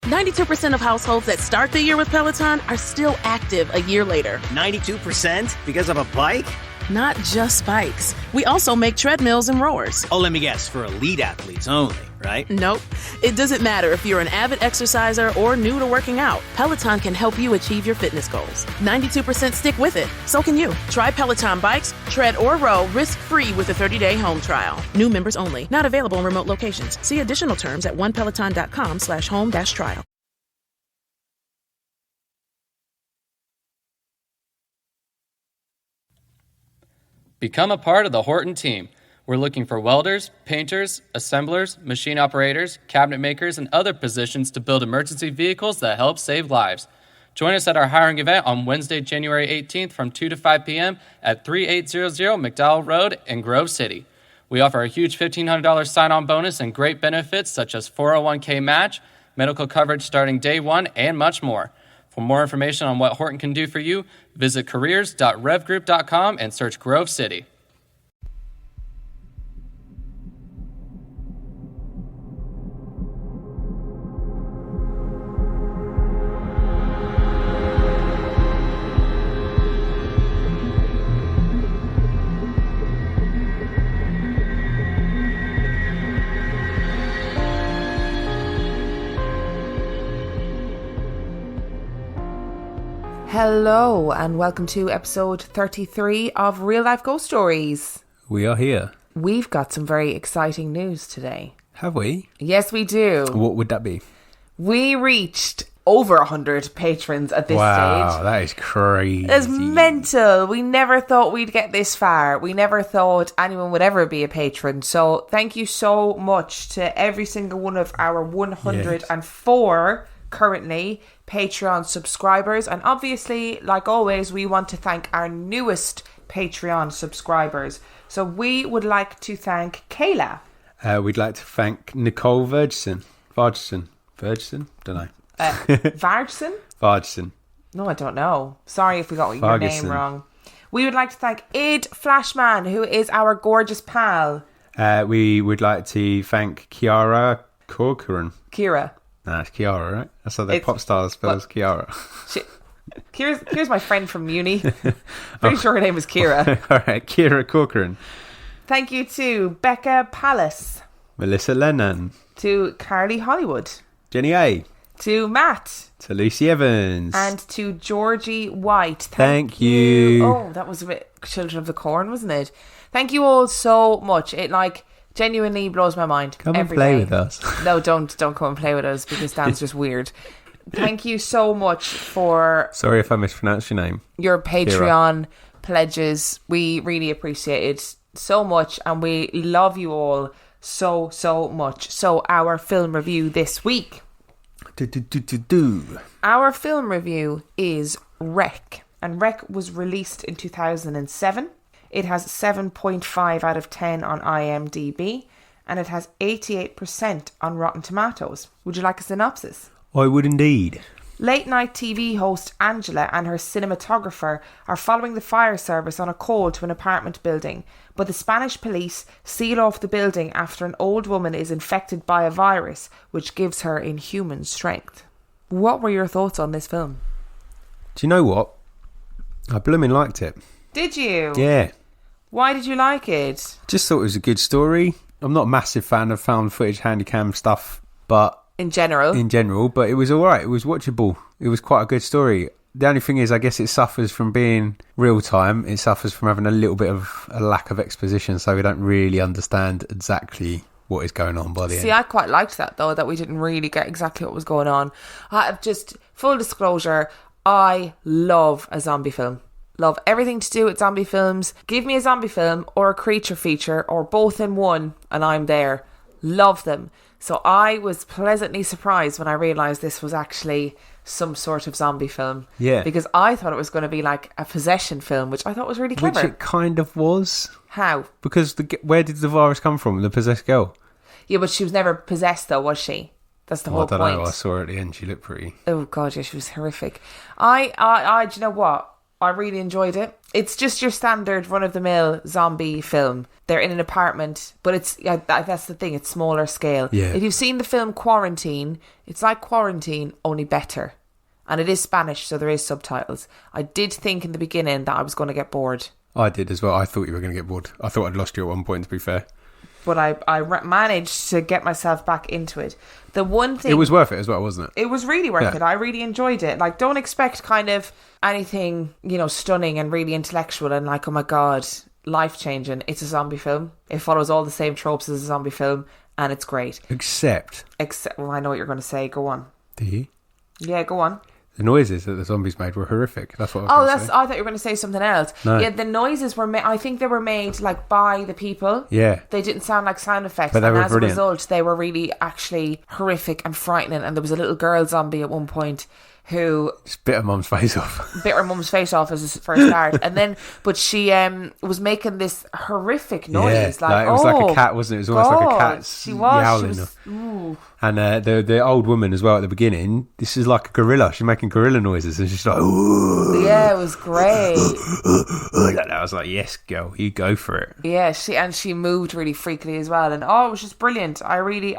92% of households that start the year with Peloton are still active a year later. 92% because of a bike? Not just bikes. We also make treadmills and rowers. Oh, let me guess, for elite athletes only, right? Nope. It doesn't matter if you're an avid exerciser or new to working out. Peloton can help you achieve your fitness goals. 92% stick with it. So can you. Try Peloton bikes, tread, or row risk-free with a 30-day home trial. New members only. Not available in remote locations. See additional terms at onepeloton.com/home-trial. Become a part of the Horton team. We're looking for welders, painters, assemblers, machine operators, cabinet makers, and other positions to build emergency vehicles that help save lives. Join us at our hiring event on Wednesday, January 18th from 2 to 5 p.m. at 3800 McDowell Road in Grove City. We offer a huge $1,500 sign-on bonus and great benefits such as 401k match, medical coverage starting day one, and much more. For more information on what Horton can do for you, visit careers.revgroup.com and search Grove City. Hello and welcome to episode 33 of Real Life Ghost Stories. We are here. We've got some very exciting news today. Have we? Yes, we do. What would that be? We reached over 100 patrons at this stage. Wow, that is crazy. It's mental. We never thought we'd get this far. We never thought anyone would ever be a patron. So thank you so much to every single one of our 104 currently Patreon subscribers, and obviously, like always, we want to thank our newest Patreon subscribers. So we would like to thank Kayla. We'd like to thank Nicole Vergeson. Don't know. Vargson? Vargeson. No, I don't know. Sorry if we got your name wrong. We would like to thank Id Flashman, who is our gorgeous pal. We would like to thank Kiara Corcoran. Kira. Nah, it's Kiara, right? That's how the pop star spells Kiara. Kira's my friend from uni. Pretty sure her name is Kira. All right, Kira Corcoran. Thank you to Becca Palace. Melissa Lennon. To Carly Hollywood. Jenny A. To Matt. To Lucy Evans. And to Georgie White. Thank you. Oh, that was a bit Children of the Corn, wasn't it? Thank you all so much. It genuinely blows my mind. Come and play with us. No, don't come and play with us because Dan's just weird. Thank you so much for... Sorry if I mispronounced your name. Your Patreon pledges. We really appreciate it so much and we love you all so, so much. So our film review this week. Our film review is Wreck. And Wreck was released in 2007. It has 7.5 out of 10 on IMDb, and it has 88% on Rotten Tomatoes. Would you like a synopsis? I would indeed. Late night TV host Angela and her cinematographer are following the fire service on a call to an apartment building, but the Spanish police seal off the building after an old woman is infected by a virus, which gives her inhuman strength. What were your thoughts on this film? Do you know what? I blooming liked it. Did you? Yeah. Why did you like it? Just thought it was a good story. I'm not a massive fan of found footage, handycam stuff, but... In general, but it was alright. It was watchable. It was quite a good story. The only thing is, I guess it suffers from being real time. It suffers from having a little bit of a lack of exposition, so we don't really understand exactly what is going on by the end. See, I quite liked that, though, that we didn't really get exactly what was going on. Just full disclosure, I love a zombie film. Love everything to do with zombie films. Give me a zombie film or a creature feature or both in one and I'm there. Love them. So I was pleasantly surprised when I realised this was actually some sort of zombie film. Yeah. Because I thought it was going to be like a possession film, which I thought was really clever. Which it kind of was. How? Because where did the virus come from? The possessed girl? Yeah, but she was never possessed though, was she? That's the whole point. I don't know. I saw her at the end. She looked pretty. Oh, God, yeah, she was horrific. Do you know what? I really enjoyed it. It's just your standard run-of-the-mill zombie film. They're in an apartment, but that's the thing, it's smaller scale. Yeah. If you've seen the film Quarantine, it's like Quarantine, only better. And it is Spanish, so there is subtitles. I did think in the beginning that I was going to get bored. I did as well. I thought you were going to get bored. I thought I'd lost you at one point, to be fair. But I managed to get myself back into it. The one thing... It was worth it as well, wasn't it? It was really worth it. I really enjoyed it. Like, don't expect kind of anything, stunning and really intellectual and like, oh my God, life-changing. It's a zombie film. It follows all the same tropes as a zombie film and it's great. Except... Well, I know what you're going to say. Go on. Do you? Yeah, go on. The noises that the zombies made were horrific. That's what I was going to say. I thought you were going to say something else. No. Yeah, the noises were I think they were made like by the people. Yeah. They didn't sound like sound effects. But they were as brilliant. a result, they were really actually horrific and frightening. And there was a little girl zombie at one point who just bit her mum's face off. Bit her mum's face off as a first start. And then, but she was making this horrific noise. Yeah, it was like a cat, wasn't it? It was almost like a cat's yowling. Ooh. And the old woman as well at the beginning, this is like a gorilla. She's making gorilla noises and she's like, ooh. Yeah, it was great. I was like, yes, girl, you go for it. Yeah, she moved really freakily as well. And it was just brilliant. I really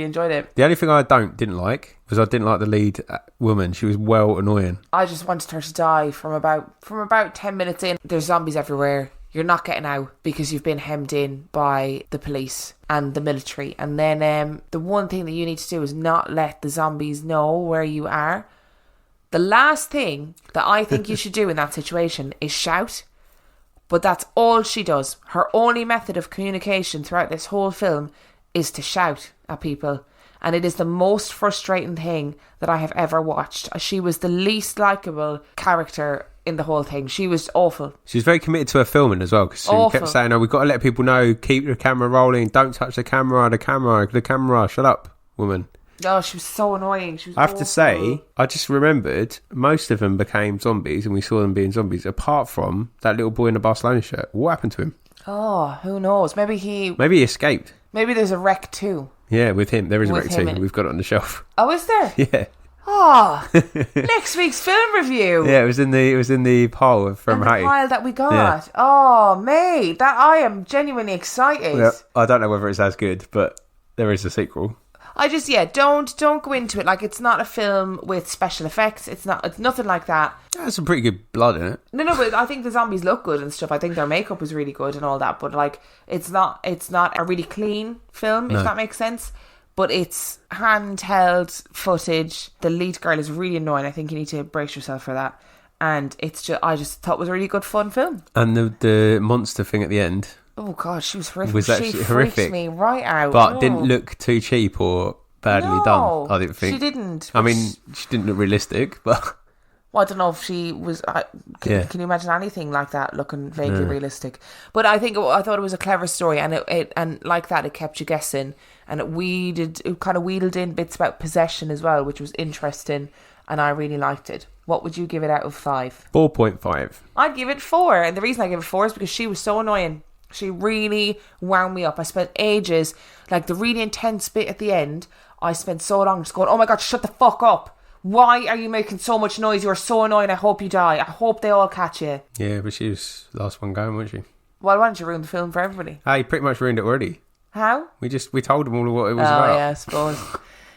enjoyed it. The only thing I didn't like was I didn't like the lead woman. She was well annoying. I just wanted her to die from about 10 minutes in. There's zombies everywhere. You're not getting out because you've been hemmed in by the police and the military. And then the one thing that you need to do is not let the zombies know where you are. The last thing that I think you should do in that situation is shout. But that's all she does. Her only method of communication throughout this whole film is to shout at people. And it is the most frustrating thing that I have ever watched. She was the least likeable character in the whole thing. She was awful. She was very committed to her filming as well, because she kept saying, "Oh, we've got to let people know, keep the camera rolling, don't touch the camera, shut up, woman." Oh, she was so annoying. She was I have awful. to say, I just remembered most of them became zombies, and we saw them being zombies, apart from that little boy in the Barcelona shirt. What happened to him? Oh, who knows? Maybe he escaped. Maybe there's a Wreck 2. Yeah, with him. There is a With Wreck him 2. We've got it on the shelf. Oh, is there? Yeah. Oh, next week's film review. Yeah, it was in the pile from the Hattie. pile that we got. Yeah. Oh, mate, that I am genuinely excited. Yeah, I don't know whether it's as good, but there is a sequel. I just don't go into it like it's not a film with special effects. It's nothing like that. There's some pretty good blood in it. No, but I think the zombies look good and stuff. I think their makeup is really good and all that. But like, it's not a really clean film, if that makes sense. But it's handheld footage. The lead girl is really annoying. I think you need to brace yourself for that. And I just thought it was a really good fun film. And the monster thing at the end. Oh God, she was horrific. Was actually she horrific. Freaked me right out. But didn't look too cheap or badly done, I didn't think. She didn't. I mean, she didn't look realistic, but... Well, I don't know if she was... Can you imagine anything like that looking vaguely realistic? But I thought it was a clever story, and and like that, it kept you guessing, and it kind of wheedled in bits about possession as well, which was interesting, and I really liked it. What would you give it out of 5? 4.5. I'd give it 4, and the reason I give it 4 is because she was so annoying. She really wound me up. I spent ages, like the really intense bit at the end, I spent so long just going, oh my God, shut the fuck up. Why are you making so much noise? You are so annoying. I hope you die. I hope they all catch you. Yeah, but she was the last one going, wasn't she? Well, why don't you ruin the film for everybody? You pretty much ruined it already. How? We told them all what it was about. Oh, yeah, I suppose.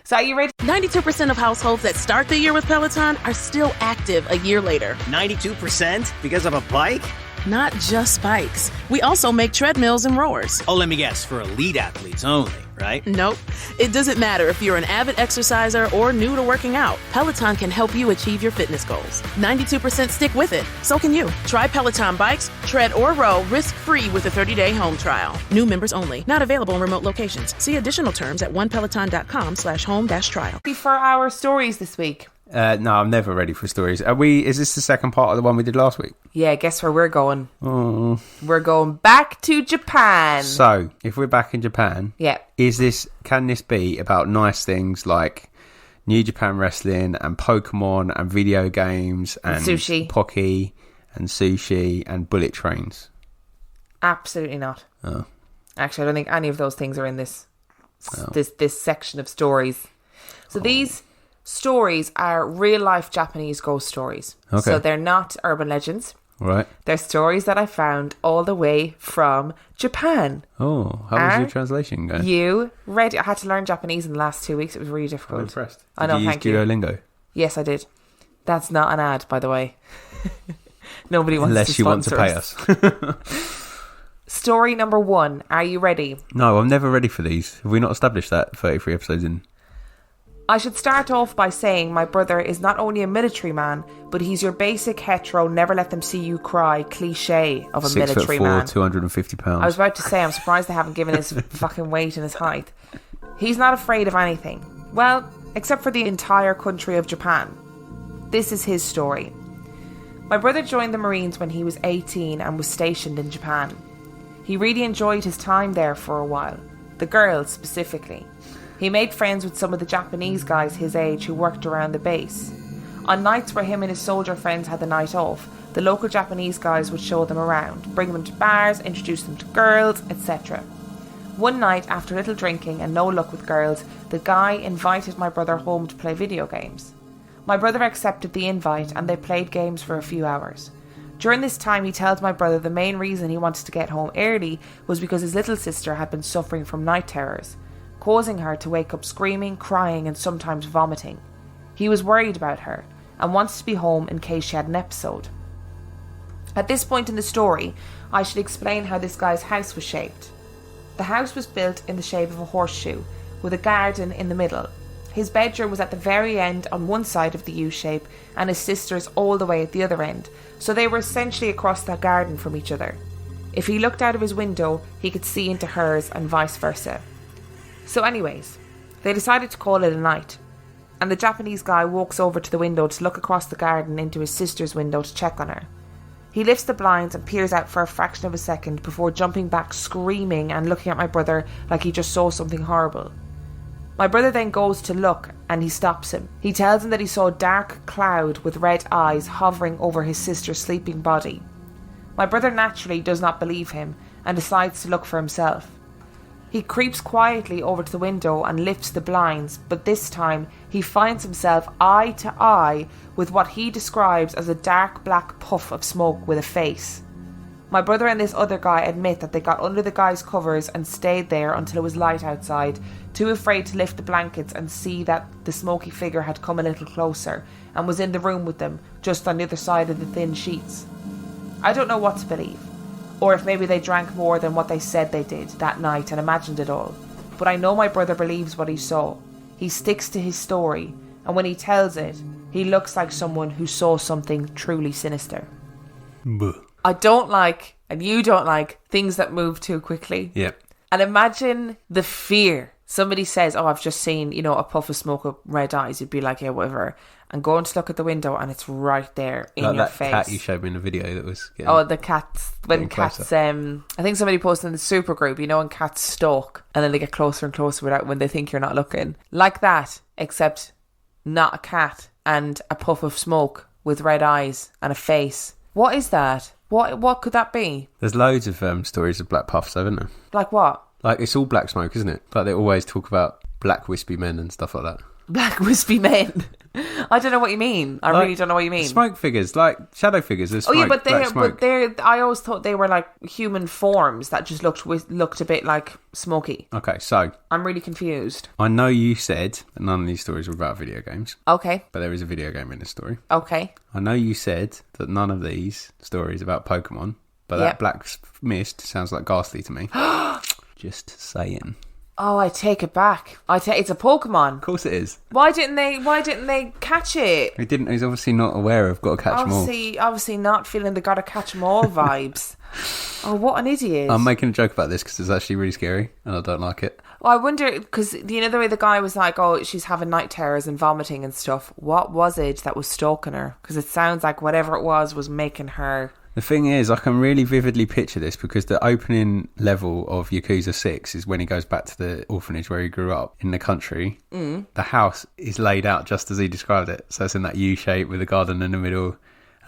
So are you ready? 92% of households that start the year with Peloton are still active a year later. 92% because of a bike? Not just bikes. We also make treadmills and rowers. Oh, let me guess, for elite athletes only, right? Nope. It doesn't matter if you're an avid exerciser or new to working out. Peloton can help you achieve your fitness goals. 92% stick with it. So can you. Try Peloton bikes, tread or row risk-free with a 30-day home trial. New members only. Not available in remote locations. See additional terms at onepeloton.com/home-trial. For our stories this week. No, I'm never ready for stories. Is this the second part of the one we did last week? Yeah, guess where we're going? Oh. We're going back to Japan. So, if we're back in Japan, yeah, can this be about nice things like New Japan Wrestling and Pokemon and video games and sushi, Pocky and sushi and bullet trains? Absolutely not. Oh. Actually, I don't think any of those things are in this section of stories. So these stories are real-life Japanese ghost stories. Okay. So they're not urban legends. Right. They're stories that I found all the way from Japan. Oh, how was your translation going? You ready? I had to learn Japanese in the last 2 weeks. It was really difficult. I'm impressed. I know, thank you. Did you use Duolingo? Yes, I did. That's not an ad, by the way. Nobody wants Unless to sponsor you want to pay us. Story number 1. Are you ready? No, I'm never ready for these. Have we not established that 33 episodes in? I should start off by saying my brother is not only a military man, but he's your basic hetero, never let them see you cry cliche of a military 6'4", man. 250 pounds. I was about to say, I'm surprised they haven't given his fucking weight and his height. He's not afraid of anything. Well, except for the entire country of Japan. This is his story. My brother joined the Marines when he was 18 and was stationed in Japan. He really enjoyed his time there for a while. The girls, specifically. He made friends with some of the Japanese guys his age who worked around the base. On nights where him and his soldier friends had the night off, the local Japanese guys would show them around, bring them to bars, introduce them to girls, etc. One night, after a little drinking and no luck with girls, the guy invited my brother home to play video games. My brother accepted the invite and they played games for a few hours. During this time, he tells my brother the main reason he wanted to get home early was because his little sister had been suffering from night terrors, causing her to wake up screaming, crying and sometimes vomiting. He was worried about her and wants to be home in case she had an episode. At this point in the story, I should explain how this guy's house was shaped. The house was built in the shape of a horseshoe, with a garden in the middle. His bedroom was at the very end on one side of the U-shape and his sister's all the way at the other end, so they were essentially across the garden from each other. If he looked out of his window, he could see into hers and vice versa. So anyways, they decided to call it a night, and the Japanese guy walks over to the window to look across the garden into his sister's window to check on her. He lifts the blinds and peers out for a fraction of a second before jumping back screaming and looking at my brother like he just saw something horrible. My brother then goes to look and he stops him. He tells him that he saw a dark cloud with red eyes hovering over his sister's sleeping body. My brother naturally does not believe him and decides to look for himself. He creeps quietly over to the window and lifts the blinds, but this time he finds himself eye to eye with what he describes as a dark black puff of smoke with a face. My brother and this other guy admit that they got under the guy's covers and stayed there until it was light outside, too afraid to lift the blankets and see that the smoky figure had come a little closer and was in the room with them, just on the other side of the thin sheets. I don't know what to believe. Or if maybe they drank more than what they said they did that night and imagined it all. But I know my brother believes what he saw. He sticks to his story, and when he tells it, he looks like someone who saw something truly sinister. Buh. I don't like, and you don't like, things that move too quickly. Yeah. And imagine the fear. Somebody says, oh, I've just seen, a puff of smoke with red eyes. You'd be like, yeah, whatever. And go and look at the window and it's right there in like your that face. Cat you showed me in the video that was getting, oh, the cats. When cats, closer. I think somebody posted in the super group, when cats stalk and then they get closer and closer when they think you're not looking. Like that, except not a cat and a puff of smoke with red eyes and a face. What is that? What could that be? There's loads of stories of black puffs, though, isn't there? Like what? Like, it's all black smoke, isn't it? Like, they always talk about black wispy men and stuff like that. Black wispy men. I don't know what you mean. I really don't know what you mean. Smoke figures, like shadow figures. There's smoke, oh yeah, but smoke. I always thought they were like human forms that just looked a bit like smoky. Okay, so I'm really confused. I know you said that none of these stories were about video games. Okay. But there is a video game in this story. Okay. I know you said that none of these stories are about Pokemon, but that black mist sounds like Ghastly to me. Just saying. Oh, I take it back. It's a Pokemon. Of course it is. Why didn't they catch it? He didn't. He's obviously not aware of got to catch them all. Obviously not feeling the gotta catch them all vibes. Oh, what an idiot. I'm making a joke about this because it's actually really scary and I don't like it. Well, I wonder, because the way the guy was like, oh, she's having night terrors and vomiting and stuff. What was it that was stalking her? Because it sounds like whatever it was making her... The thing is, I can really vividly picture this because the opening level of Yakuza 6 is when he goes back to the orphanage where he grew up in the country. The house is laid out just as he described it. So it's in that U shape with a garden in the middle.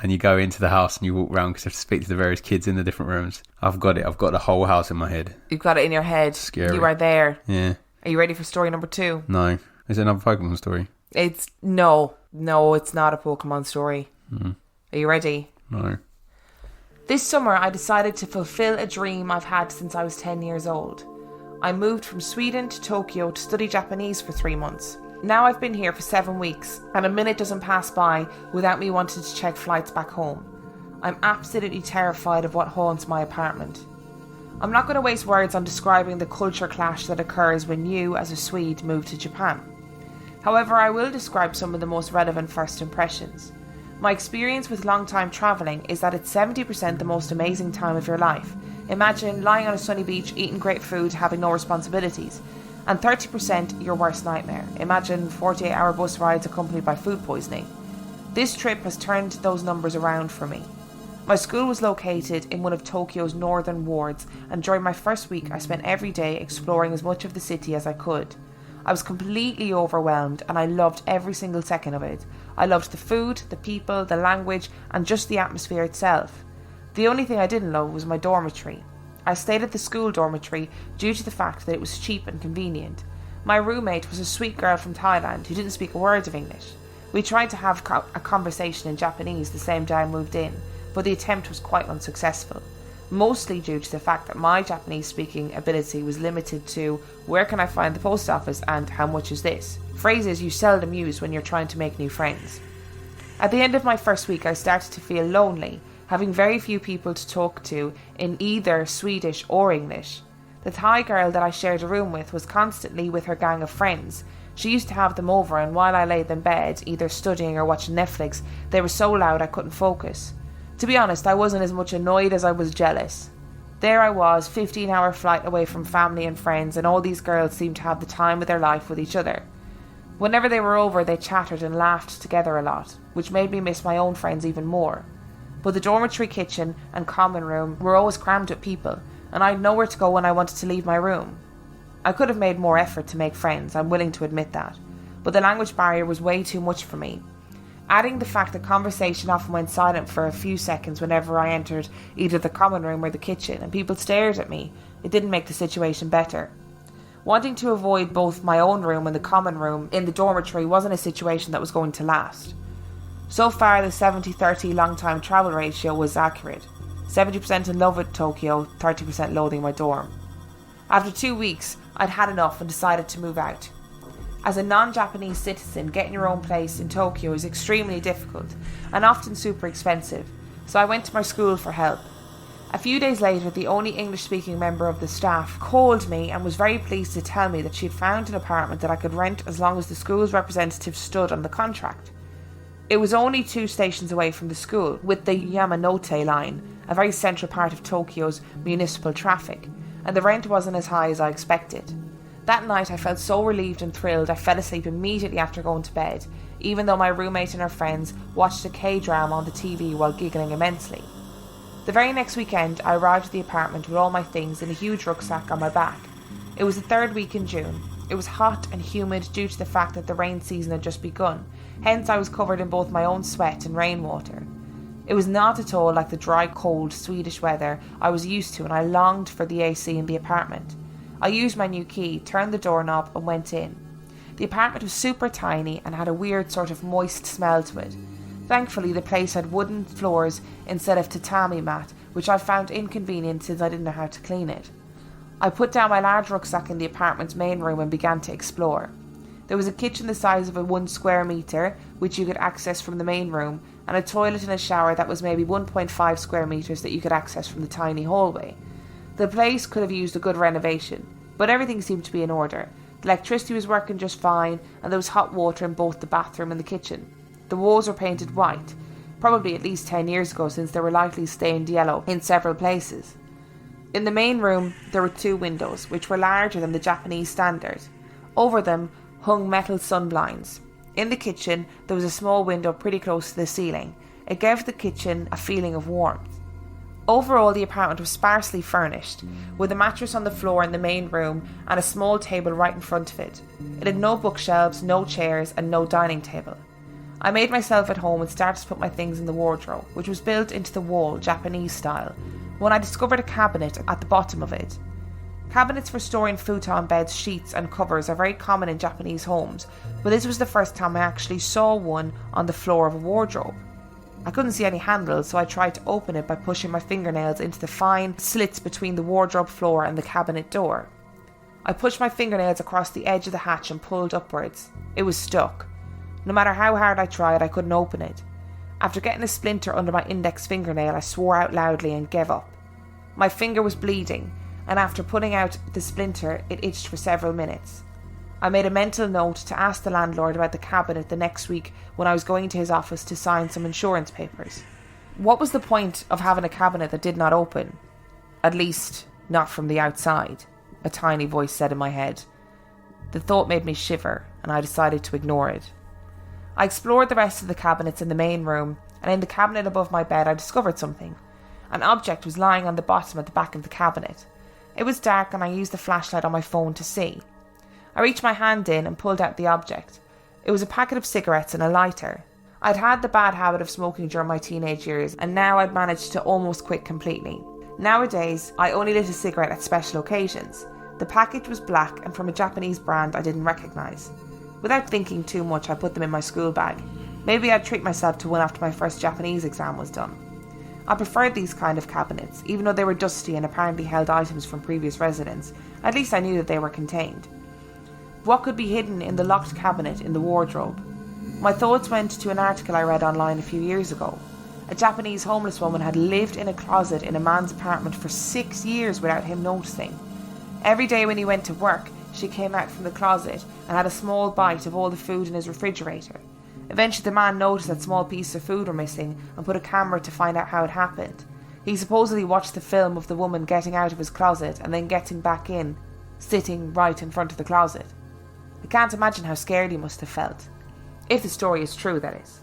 And you go into the house and you walk around because you have to speak to the various kids in the different rooms. I've got it. I've got the whole house in my head. You've got it in your head. Scary. You are there. Yeah. Are you ready for story number 2? No. Is it another Pokemon story? No, it's not a Pokemon story. Are you ready? No. This summer, I decided to fulfill a dream I've had since I was 10 years old. I moved from Sweden to Tokyo to study Japanese for 3 months. Now I've been here for 7 weeks, and a minute doesn't pass by without me wanting to check flights back home. I'm absolutely terrified of what haunts my apartment. I'm not going to waste words on describing the culture clash that occurs when you, as a Swede, move to Japan. However, I will describe some of the most relevant first impressions. My experience with long-time travelling is that it's 70% the most amazing time of your life. Imagine lying on a sunny beach, eating great food, having no responsibilities. And 30% your worst nightmare. Imagine 48-hour bus rides accompanied by food poisoning. This trip has turned those numbers around for me. My school was located in one of Tokyo's northern wards, and during my first week I spent every day exploring as much of the city as I could. I was completely overwhelmed and I loved every single second of it. I loved the food, the people, the language, and just the atmosphere itself. The only thing I didn't love was my dormitory. I stayed at the school dormitory due to the fact that it was cheap and convenient. My roommate was a sweet girl from Thailand who didn't speak a word of English. We tried to have a conversation in Japanese the same day I moved in, but the attempt was quite unsuccessful. Mostly due to the fact that my Japanese speaking ability was limited to where can I find the post office and how much is this? Phrases you seldom use when you're trying to make new friends. At the end of my first week I started to feel lonely, having very few people to talk to in either Swedish or English. The Thai girl that I shared a room with was constantly with her gang of friends. She used to have them over, and while I laid in bed, either studying or watching Netflix, they were so loud I couldn't focus. To be honest, I wasn't as much annoyed as I was jealous. There I was, 15-hour flight away from family and friends, and all these girls seemed to have the time of their life with each other. Whenever they were over, they chattered and laughed together a lot, which made me miss my own friends even more. But the dormitory kitchen and common room were always crammed with people, and I had nowhere to go when I wanted to leave my room. I could have made more effort to make friends, I'm willing to admit that, but the language barrier was way too much for me. Adding the fact that conversation often went silent for a few seconds whenever I entered either the common room or the kitchen, and people stared at me, it didn't make the situation better. Wanting to avoid both my own room and the common room in the dormitory wasn't a situation that was going to last. So far, the 70-30 long-time travel ratio was accurate. 70% in love with Tokyo, 30% loathing my dorm. After 2 weeks, I'd had enough and decided to move out. As a non-Japanese citizen, getting your own place in Tokyo is extremely difficult and often super expensive, so I went to my school for help. A few days later, the only English-speaking member of the staff called me and was very pleased to tell me that she'd found an apartment that I could rent as long as the school's representative stood on the contract. It was only 2 stations away from the school, with the Yamanote line, a very central part of Tokyo's municipal traffic, and the rent wasn't as high as I expected. That night I felt so relieved and thrilled I fell asleep immediately after going to bed, even though my roommate and her friends watched a K-drama on the TV while giggling immensely. The very next weekend I arrived at the apartment with all my things in a huge rucksack on my back. It was the 3rd week in June. It was hot and humid due to the fact that the rain season had just begun, hence I was covered in both my own sweat and rainwater. It was not at all like the dry, cold Swedish weather I was used to, and I longed for the AC in the apartment. I used my new key, turned the doorknob and went in. The apartment was super tiny and had a weird sort of moist smell to it. Thankfully the place had wooden floors instead of tatami mat, which I found inconvenient since I didn't know how to clean it. I put down my large rucksack in the apartment's main room and began to explore. There was a kitchen the size of a 1 square metre, which you could access from the main room, and a toilet and a shower that was maybe 1.5 square metres that you could access from the tiny hallway. The place could have used a good renovation, but everything seemed to be in order. The electricity was working just fine, and there was hot water in both the bathroom and the kitchen. The walls were painted white, probably at least 10 years ago since they were lightly stained yellow in several places. In the main room there were 2 windows, which were larger than the Japanese standard. Over them hung metal sunblinds. In the kitchen there was a small window pretty close to the ceiling. It gave the kitchen a feeling of warmth. Overall, the apartment was sparsely furnished, with a mattress on the floor in the main room and a small table right in front of it. It had no bookshelves, no chairs, and no dining table. I made myself at home and started to put my things in the wardrobe, which was built into the wall, Japanese style, when I discovered a cabinet at the bottom of it. Cabinets for storing futon beds, sheets and covers are very common in Japanese homes, but this was the first time I actually saw one on the floor of a wardrobe. I couldn't see any handles, so I tried to open it by pushing my fingernails into the fine slits between the wardrobe floor and the cabinet door. I pushed my fingernails across the edge of the hatch and pulled upwards. It was stuck. No matter how hard I tried, I couldn't open it. After getting a splinter under my index fingernail, I swore out loudly and gave up. My finger was bleeding, and after pulling out the splinter, it itched for several minutes. I made a mental note to ask the landlord about the cabinet the next week when I was going to his office to sign some insurance papers. What was the point of having a cabinet that did not open? At least, not from the outside, a tiny voice said in my head. The thought made me shiver, and I decided to ignore it. I explored the rest of the cabinets in the main room, and in the cabinet above my bed I discovered something. An object was lying on the bottom at the back of the cabinet. It was dark and I used the flashlight on my phone to see. I reached my hand in and pulled out the object. It was a packet of cigarettes and a lighter. I'd had the bad habit of smoking during my teenage years, and now I'd managed to almost quit completely. Nowadays, I only lit a cigarette at special occasions. The package was black and from a Japanese brand I didn't recognise. Without thinking too much, I put them in my school bag. Maybe I'd treat myself to one after my first Japanese exam was done. I preferred these kind of cabinets, even though they were dusty and apparently held items from previous residents. At least I knew that they were contained. What could be hidden in the locked cabinet in the wardrobe? My thoughts went to an article I read online a few years ago. A Japanese homeless woman had lived in a closet in a man's apartment for 6 years without him noticing. Every day when he went to work, she came out from the closet and had a small bite of all the food in his refrigerator. Eventually the man noticed that small pieces of food were missing and put a camera to find out how it happened. He supposedly watched the film of the woman getting out of his closet and then getting back in, sitting right in front of the closet. I can't imagine how scared he must have felt. If the story is true, that is.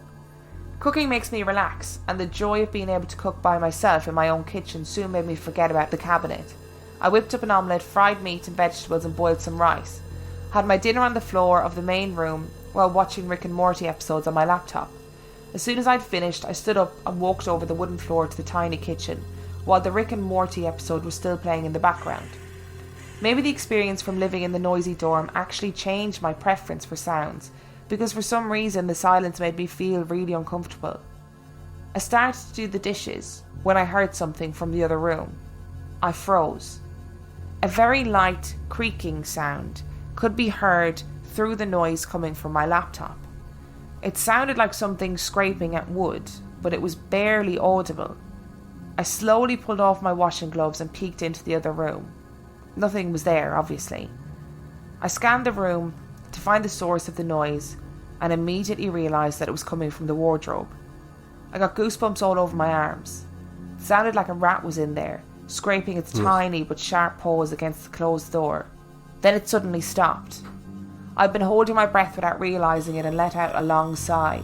Cooking makes me relax, and the joy of being able to cook by myself in my own kitchen soon made me forget about the cabinet. I whipped up an omelette, fried meat and vegetables and boiled some rice. Had my dinner on the floor of the main room while watching Rick and Morty episodes on my laptop. As soon as I'd finished, I stood up and walked over the wooden floor to the tiny kitchen, while the Rick and Morty episode was still playing in the background. Maybe the experience from living in the noisy dorm actually changed my preference for sounds, because for some reason the silence made me feel really uncomfortable. I started to do the dishes when I heard something from the other room. I froze. A very light creaking sound could be heard through the noise coming from my laptop. It sounded like something scraping at wood, but it was barely audible. I slowly pulled off my washing gloves and peeked into the other room. Nothing was there, obviously. I scanned the room to find the source of the noise and immediately realised that it was coming from the wardrobe. I got goosebumps all over my arms. It sounded like a rat was in there, scraping its tiny but sharp paws against the closed door. Then it suddenly stopped. I'd been holding my breath without realising it and let out a long sigh.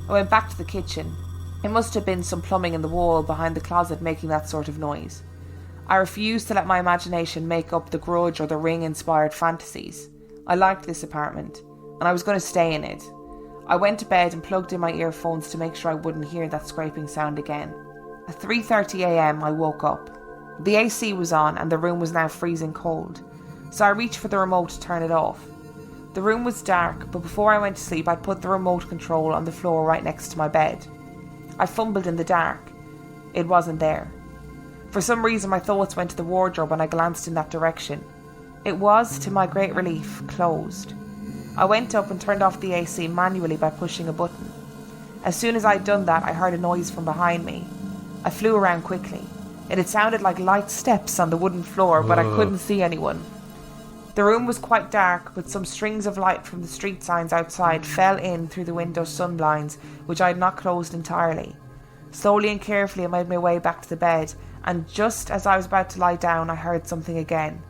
I went back to the kitchen. It must have been some plumbing in the wall behind the closet making that sort of noise. I refused to let my imagination make up the Grudge or the Ring-inspired fantasies. I liked this apartment, and I was going to stay in it. I went to bed and plugged in my earphones to make sure I wouldn't hear that scraping sound again. At 3:30 a.m. I woke up. The AC was on and the room was now freezing cold, so I reached for the remote to turn it off. The room was dark, but before I went to sleep I'd put the remote control on the floor right next to my bed. I fumbled in the dark. It wasn't there. For some reason my thoughts went to the wardrobe and I glanced in that direction. It was, to my great relief, closed. I went up and turned off the AC manually by pushing a button. As soon as I'd done that, I heard a noise from behind me. I flew around quickly. It had sounded like light steps on the wooden floor, but I couldn't see anyone. The room was quite dark, but some strings of light from the street signs outside fell in through the window sun blinds, which I had not closed entirely. Slowly and carefully I made my way back to the bed, and just as I was about to lie down, I heard something again.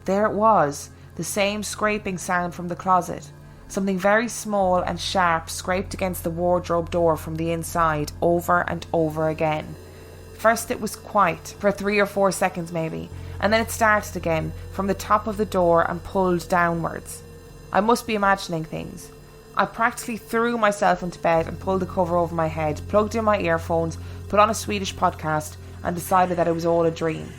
There it was, the same scraping sound from the closet. Something very small and sharp scraped against the wardrobe door from the inside, over and over again. First it was quiet, for 3 or 4 seconds maybe, and then it started again, from the top of the door and pulled downwards. I must be imagining things. I practically threw myself into bed and pulled the cover over my head, plugged in my earphones, put on a Swedish podcast, and decided that it was all a dream.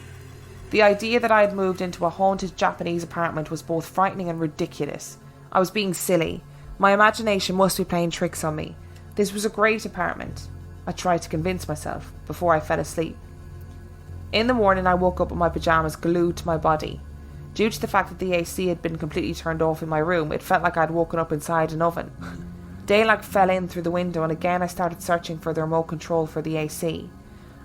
The idea that I had moved into a haunted Japanese apartment was both frightening and ridiculous. I was being silly. My imagination must be playing tricks on me. This was a great apartment. I tried to convince myself before I fell asleep. In the morning, I woke up with my pyjamas glued to my body. Due to the fact that the AC had been completely turned off in my room, it felt like I'd woken up inside an oven. Daylight fell in through the window, and again I started searching for the remote control for the AC.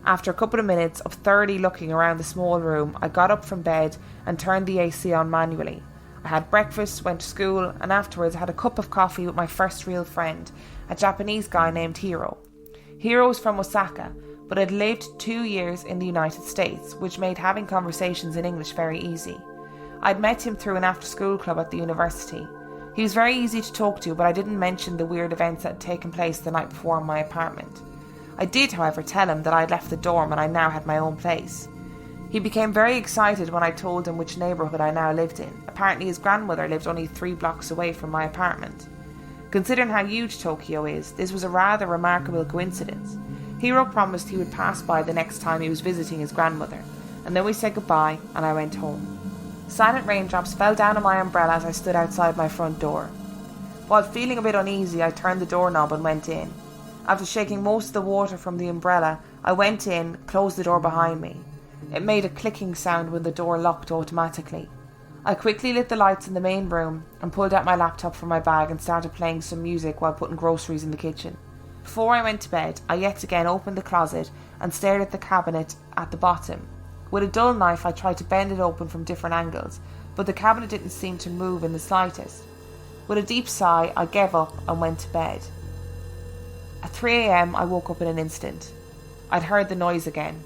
After a couple of minutes of thoroughly looking around the small room, I got up from bed and turned the AC on manually. I had breakfast, went to school, and afterwards had a cup of coffee with my first real friend, a Japanese guy named Hiro. Hiro was from Osaka, but had lived 2 years in the United States, which made having conversations in English very easy. I'd met him through an after-school club at the university. He was very easy to talk to, but I didn't mention the weird events that had taken place the night before in my apartment. I did, however, tell him that I had left the dorm and I now had my own place. He became very excited when I told him which neighbourhood I now lived in. Apparently his grandmother lived only 3 blocks away from my apartment. Considering how huge Tokyo is, this was a rather remarkable coincidence. Hiro promised he would pass by the next time he was visiting his grandmother, and then we said goodbye and I went home. Silent raindrops fell down on my umbrella as I stood outside my front door. While feeling a bit uneasy, I turned the doorknob and went in. After shaking most of the water from the umbrella, I went in, closed the door behind me. It made a clicking sound when the door locked automatically. I quickly lit the lights in the main room and pulled out my laptop from my bag and started playing some music while putting groceries in the kitchen. Before I went to bed, I yet again opened the closet and stared at the cabinet at the bottom. With a dull knife, I tried to bend it open from different angles, but the cabinet didn't seem to move in the slightest. With a deep sigh, I gave up and went to bed. At 3 a.m, I woke up in an instant. I'd heard the noise again.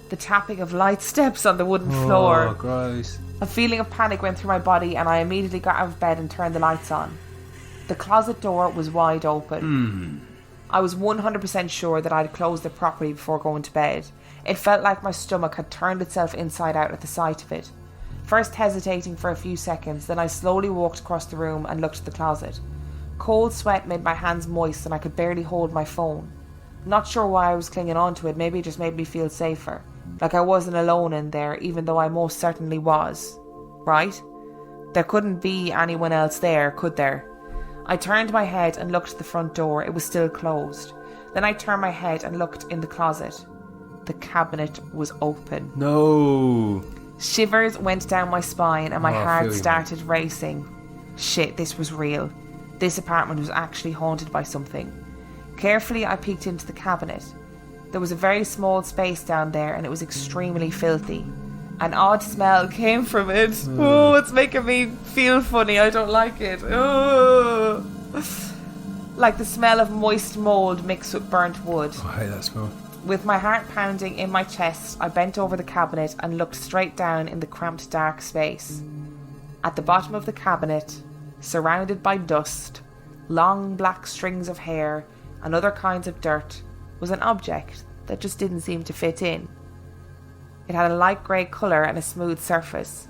The tapping of light steps on the wooden floor. Oh, gross. A feeling of panic went through my body and I immediately got out of bed and turned the lights on. The closet door was wide open. I was 100% sure that I'd closed it properly before going to bed. It felt like my stomach had turned itself inside out at the sight of it. First hesitating for a few seconds, then I slowly walked across the room and looked at the closet. Cold sweat made my hands moist and I could barely hold my phone. Not sure why I was clinging on to it, maybe it just made me feel safer. Like I wasn't alone in there, even though I most certainly was. Right? There couldn't be anyone else there, could there? I turned my head and looked at the front door. It was still closed. Then I turned my head and looked in the closet. The cabinet was open. No. Shivers went down my spine and my heart started racing. Shit, this was real. This apartment was actually haunted by something. Carefully, I peeked into the cabinet. There was a very small space down there and it was extremely filthy. An odd smell came from it. Oh, it's making me feel funny. I don't like it. Oh. Like the smell of moist mould mixed with burnt wood. I hate that smell. With my heart pounding in my chest, I bent over the cabinet and looked straight down in the cramped dark space. At the bottom of the cabinet, surrounded by dust, long black strings of hair, and other kinds of dirt, was an object that just didn't seem to fit in. It had a light grey colour and a smooth surface.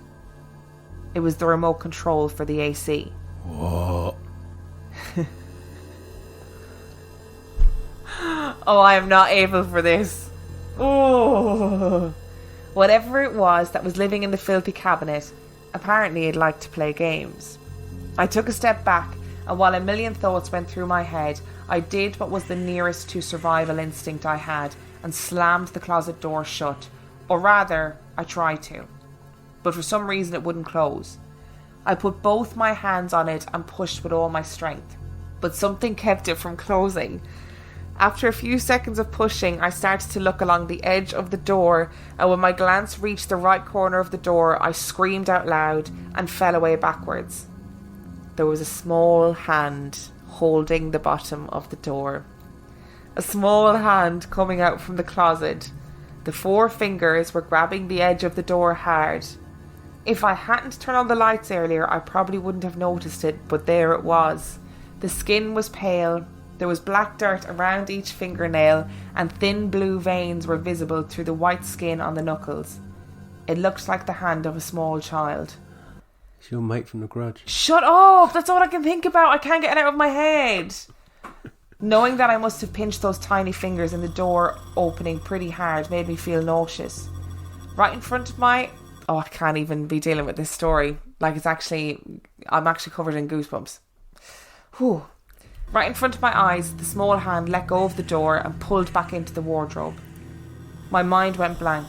It was the remote control for the AC. What? Oh, I am not able for this. Oh. Whatever it was that was living in the filthy cabinet, apparently it liked to play games. I took a step back, and while a million thoughts went through my head, I did what was the nearest to survival instinct I had and slammed the closet door shut. Or rather, I tried to. But for some reason it wouldn't close. I put both my hands on it and pushed with all my strength. But something kept it from closing. After a few seconds of pushing, I started to look along the edge of the door, and when my glance reached the right corner of the door, I screamed out loud and fell away backwards. There was a small hand holding the bottom of the door. A small hand coming out from the closet. The 4 fingers were grabbing the edge of the door hard. If I hadn't turned on the lights earlier, I probably wouldn't have noticed it, but there it was. The skin was pale. There was black dirt around each fingernail, and thin blue veins were visible through the white skin on the knuckles. It looked like the hand of a small child. It's your mate from The Grudge. Shut up! That's all I can think about. I can't get it out of my head. Knowing that I must have pinched those tiny fingers in the door opening pretty hard made me feel nauseous. Right in front of my Oh, I can't even be dealing with this story. Like, I'm actually covered in goosebumps. Whew. Right in front of my eyes, the small hand let go of the door and pulled back into the wardrobe. My mind went blank.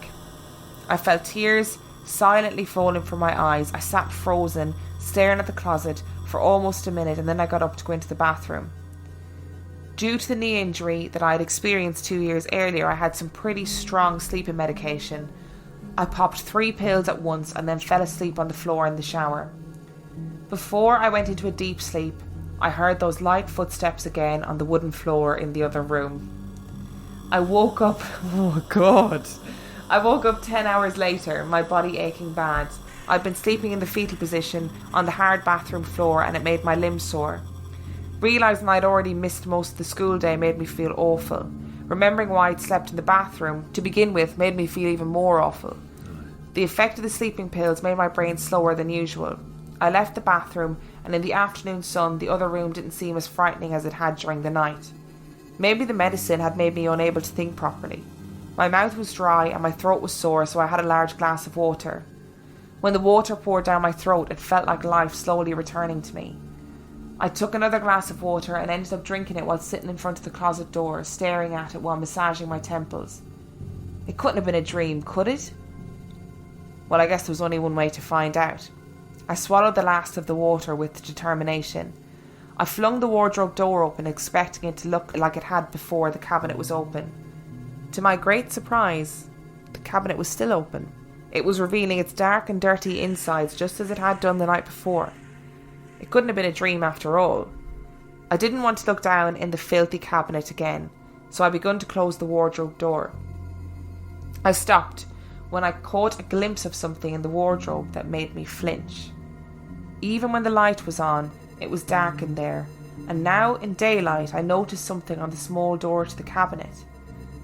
I felt tears silently falling from my eyes. I sat frozen, staring at the closet for almost a minute, and then I got up to go into the bathroom. Due to the knee injury that I had experienced 2 years earlier, I had some pretty strong sleeping medication. I popped 3 pills at once and then fell asleep on the floor in the shower. Before I went into a deep sleep, I heard those light footsteps again on the wooden floor in the other room. I woke up, oh God. I woke up 10 hours later, my body aching bad. I'd been sleeping in the fetal position on the hard bathroom floor and it made my limbs sore. Realising I'd already missed most of the school day made me feel awful. Remembering why I'd slept in the bathroom to begin with made me feel even more awful. The effect of the sleeping pills made my brain slower than usual. I left the bathroom, and in the afternoon sun the other room didn't seem as frightening as it had during the night. Maybe the medicine had made me unable to think properly. My mouth was dry and my throat was sore, so I had a large glass of water. When the water poured down my throat, it felt like life slowly returning to me. I took another glass of water and ended up drinking it while sitting in front of the closet door, staring at it while massaging my temples. It couldn't have been a dream, could it? Well, I guess there was only one way to find out. I swallowed the last of the water with determination. I flung the wardrobe door open, expecting it to look like it had before the cabinet was open. To my great surprise, the cabinet was still open. It was revealing its dark and dirty insides just as it had done the night before. It couldn't have been a dream after all. I didn't want to look down in the filthy cabinet again, so I began to close the wardrobe door. I stopped when I caught a glimpse of something in the wardrobe that made me flinch. Even when the light was on, it was dark in there, and now in daylight I noticed something on the small door to the cabinet.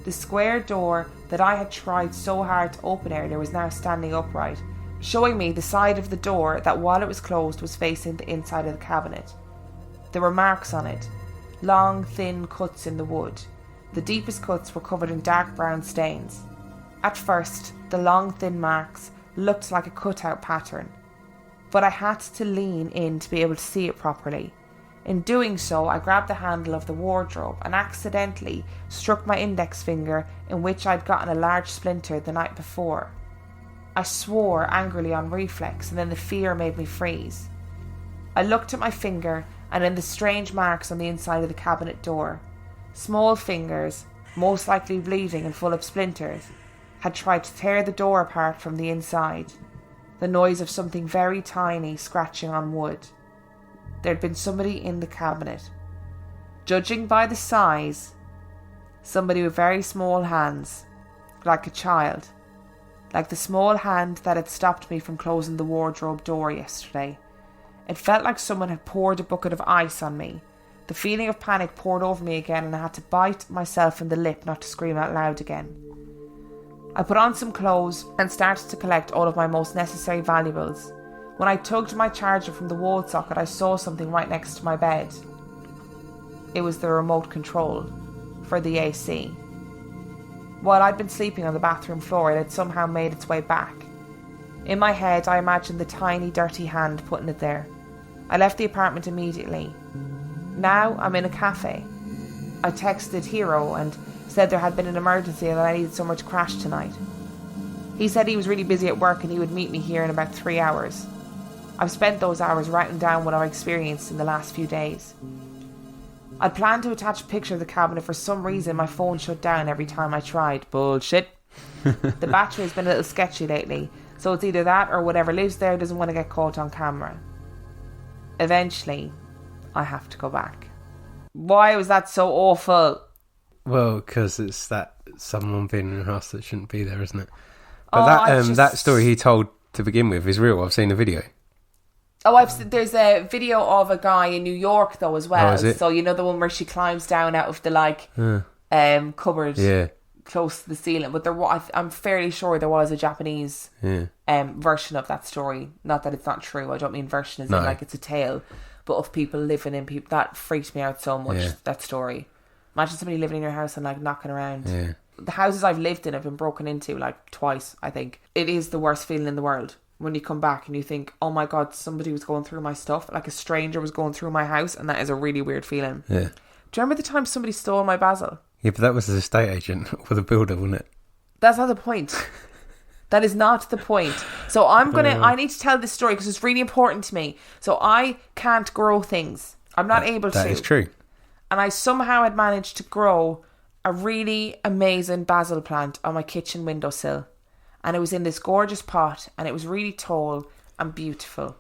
The square door that I had tried so hard to open earlier was now standing upright, showing me the side of the door that while it was closed was facing the inside of the cabinet. There were marks on it, long thin cuts in the wood. The deepest cuts were covered in dark brown stains. At first, the long thin marks looked like a cutout pattern, but I had to lean in to be able to see it properly. In doing so, I grabbed the handle of the wardrobe and accidentally struck my index finger, in which I'd gotten a large splinter the night before. I swore angrily on reflex, and then the fear made me freeze. I looked at my finger, and in the strange marks on the inside of the cabinet door, small fingers, most likely bleeding and full of splinters, had tried to tear the door apart from the inside. The noise of something very tiny scratching on wood. There'd been somebody in the cabinet. Judging by the size, somebody with very small hands, like a child. Like the small hand that had stopped me from closing the wardrobe door yesterday. It felt like someone had poured a bucket of ice on me. The feeling of panic poured over me again, and I had to bite myself in the lip not to scream out loud again. I put on some clothes and started to collect all of my most necessary valuables. When I tugged my charger from the wall socket, I saw something right next to my bed. It was the remote control for the AC. While I'd been sleeping on the bathroom floor, it had somehow made its way back. In my head, I imagined the tiny, dirty hand putting it there. I left the apartment immediately. Now I'm in a cafe. I texted Hero and said there had been an emergency and that I needed somewhere to crash tonight. He said he was really busy at work and he would meet me here in about 3 hours. I've spent those hours writing down what I've experienced in the last few days. I'd planned to attach a picture of the cabinet. For some reason my phone shut down every time I tried. Bullshit. The battery has been a little sketchy lately, so it's either that or whatever lives there doesn't want to get caught on camera. Eventually, I have to go back. Why was that so awful? Well, because it's that someone being in a house that shouldn't be there, isn't it? But that story he told to begin with is real. I've seen the video. Oh, there's a video of a guy in New York though as well. Oh, is it? So you know the one where she climbs down out of the cupboard close to the ceiling. But I'm fairly sure there was a Japanese version of that story. Not that it's not true. I don't mean version as in like it's a tale, but of people living in people. That freaked me out so much. That story. Imagine somebody living in your house and like knocking around. Yeah. the houses I've lived in have been broken into like twice, I think. It is the worst feeling in the world when you come back and you think, oh my God, somebody was going through my stuff. Like a stranger was going through my house, and that is a really weird feeling. Yeah. Do you remember the time somebody stole my basil? Yeah, but that was the estate agent or the builder, wasn't it? That's not the point. That is not the point. So I need to tell this story because it's really important to me. So I can't grow things. I'm not able to. That is true. And I somehow had managed to grow a really amazing basil plant on my kitchen windowsill. And it was in this gorgeous pot, and it was really tall and beautiful.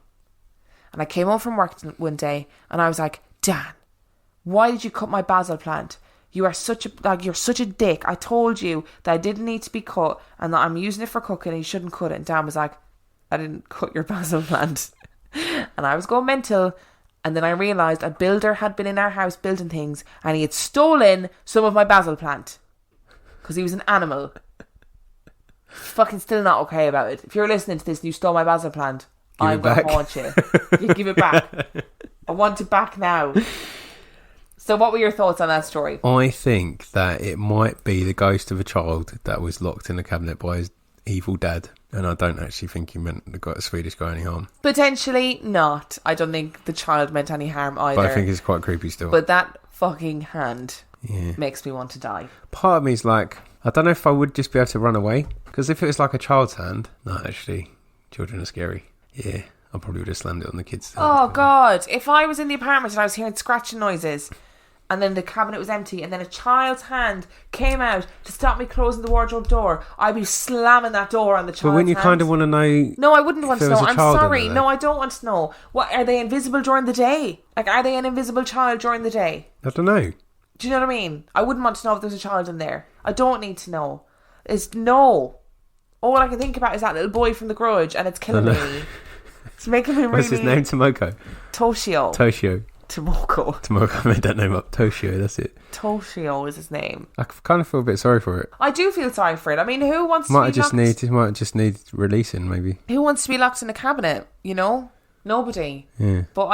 And I came home from work one day, and I was like, Dan, why did you cut my basil plant? You're such a dick. I told you that I didn't need to be cut, and that I'm using it for cooking, and you shouldn't cut it. And Dan was like, I didn't cut your basil plant. And I was going mental. And then I realised a builder had been in our house building things, and he had stolen some of my basil plant because he was an animal. Fucking still not okay about it. If you're listening to this and you stole my basil plant, I'm going to haunt you. You give it back. I want it back now. So what were your thoughts on that story? I think that it might be the ghost of a child that was locked in the cabinet by his evil dad. And I don't actually think he meant the Swedish guy any harm. Potentially not. I don't think the child meant any harm either. But I think it's quite creepy still. But that fucking hand makes me want to die. Part of me is like, I don't know if I would just be able to run away. Because if it was like a child's hand... No, actually, children are scary. Yeah, I probably would have slammed it on the kids' hand. Oh, God. If I was in the apartment and I was hearing scratching noises... and then the cabinet was empty, and then a child's hand came out to stop me closing the wardrobe door, I'd be slamming that door on the child's hand. But when you kind of want to know... No, I wouldn't want to know. I'm sorry. there. No, I don't want to know. What, are they invisible during the day? Like, are they an invisible child during the day? I don't know. Do you know what I mean? I wouldn't want to know if there's a child in there. I don't need to know. No. All I can think about is that little boy from The Grudge, and it's killing me. It's making me really... What's his name? Tomoko? Toshio. Tomoko. I made that name up. Toshio, that's it. Toshio is his name. I kind of feel a bit sorry for it. I do feel sorry for it. I mean, who wants to be locked... Might just need releasing, maybe. Who wants to be locked in a cabinet, you know? Nobody. Yeah. But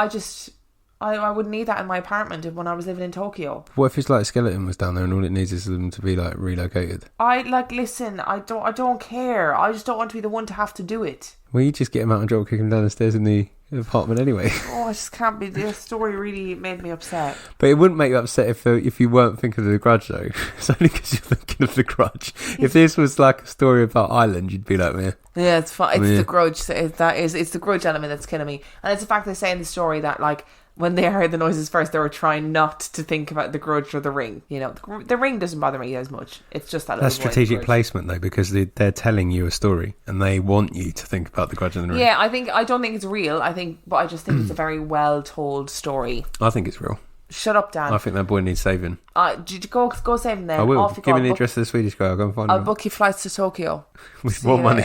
I wouldn't need that in my apartment when I was living in Tokyo. What if it's like a skeleton was down there and all it needs is them to be like relocated? Listen, I don't care. I just don't want to be the one to have to do it. Well, you just get him out and drop kick him down the stairs in the apartment anyway. Oh, I just can't be. This story really made me upset. But it wouldn't make you upset if you weren't thinking of The Grudge, though. It's only because you're thinking of The Grudge. If this was like a story about Ireland, you'd be like, man. Yeah, it's fine. It's The Grudge. It's the Grudge element that's killing me, and it's the fact they say in the story that like, when they heard the noises first, they were trying not to think about The Grudge or The Ring. You know, The Ring doesn't bother me as much. It's just that. That's strategic placement, though, because they're telling you a story and they want you to think about The Grudge and The Ring. Yeah, I don't think it's real. But I just think it's a very well told story. I think it's real. Shut up, Dan. I think that boy needs saving. Did you go save him then? I will. Off you Give go. me the address of the Swedish guy. I'll go and find him. I'll book you flights to Tokyo. With more money.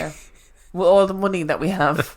With all the money that we have,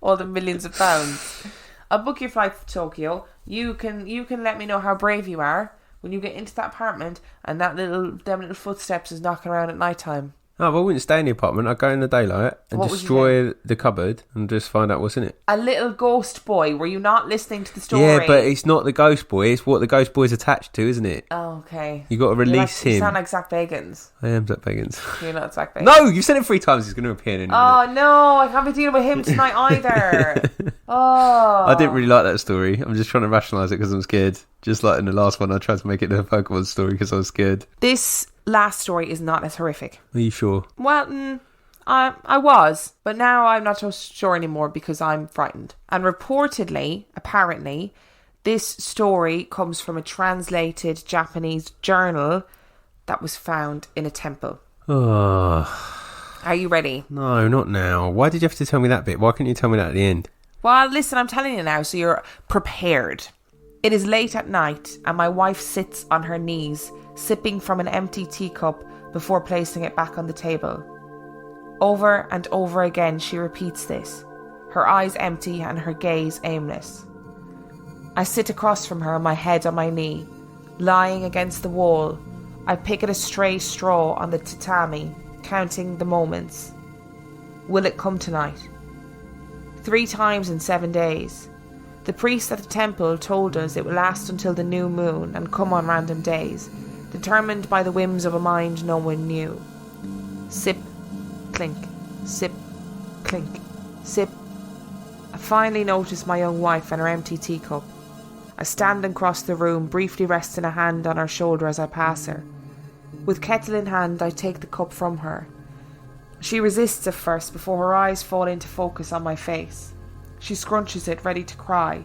all the millions of pounds. I'll book your flight to Tokyo. You can let me know how brave you are when you get into that apartment and them little footsteps is knocking around at night time. Oh, well, I wouldn't stay in the apartment. I'd go in the daylight and destroy the cupboard and just find out what's in it. A little ghost boy. Were you not listening to the story? Yeah, but it's not the ghost boy. It's what the ghost boy's attached to, isn't it? Oh, okay. You got to release him. You sound like Zach Bagans. I am Zach Bagans. You're not Zach Bagans. No, you've said it 3 times. He's going to appear in a minute. Oh, no. I can't be dealing with him tonight either. Oh. I didn't really like that story. I'm just trying to rationalise it because I'm scared. Just like in the last one, I tried to make it a Pokemon story because I was scared. This last story is not as horrific. Are you sure? Well, I was, but now I'm not so sure anymore because I'm frightened. And reportedly, apparently, this story comes from a translated Japanese journal that was found in a temple. Oh. Are you ready? No, not now. Why did you have to tell me that bit? Why couldn't you tell me that at the end? Well, listen, I'm telling you now, so you're prepared. It is late at night, and my wife sits on her knees, sipping from an empty teacup before placing it back on the table. Over and over again, she repeats this, her eyes empty and her gaze aimless. I sit across from her, my head on my knee, lying against the wall. I pick at a stray straw on the tatami, counting the moments. Will it come tonight? 3 times in 7 days. The priest at the temple told us it will last until the new moon and come on random days. determined by the whims of a mind no one knew. Sip, clink, sip, clink, sip. I finally noticed my young wife and her empty teacup. I stand across the room, briefly resting a hand on her shoulder as I pass her. With kettle in hand, I take the cup from her. She resists at first before her eyes fall into focus on my face. She scrunches it, ready to cry.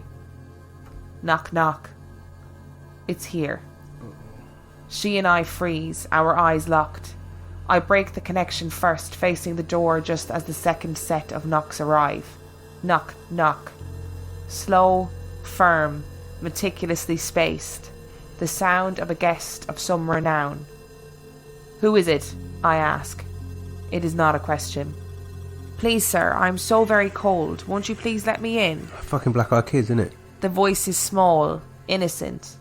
Knock, knock. It's here. She and I freeze, our eyes locked. I break the connection first, facing the door just as the second set of knocks arrive. Knock, knock. Slow, firm, meticulously spaced. The sound of a guest of some renown. Who is it? I ask. It is not a question. Please, sir, I'm so very cold. Won't you please let me in? Fucking Black-Eyed Kids, isn't it? The voice is small, innocent.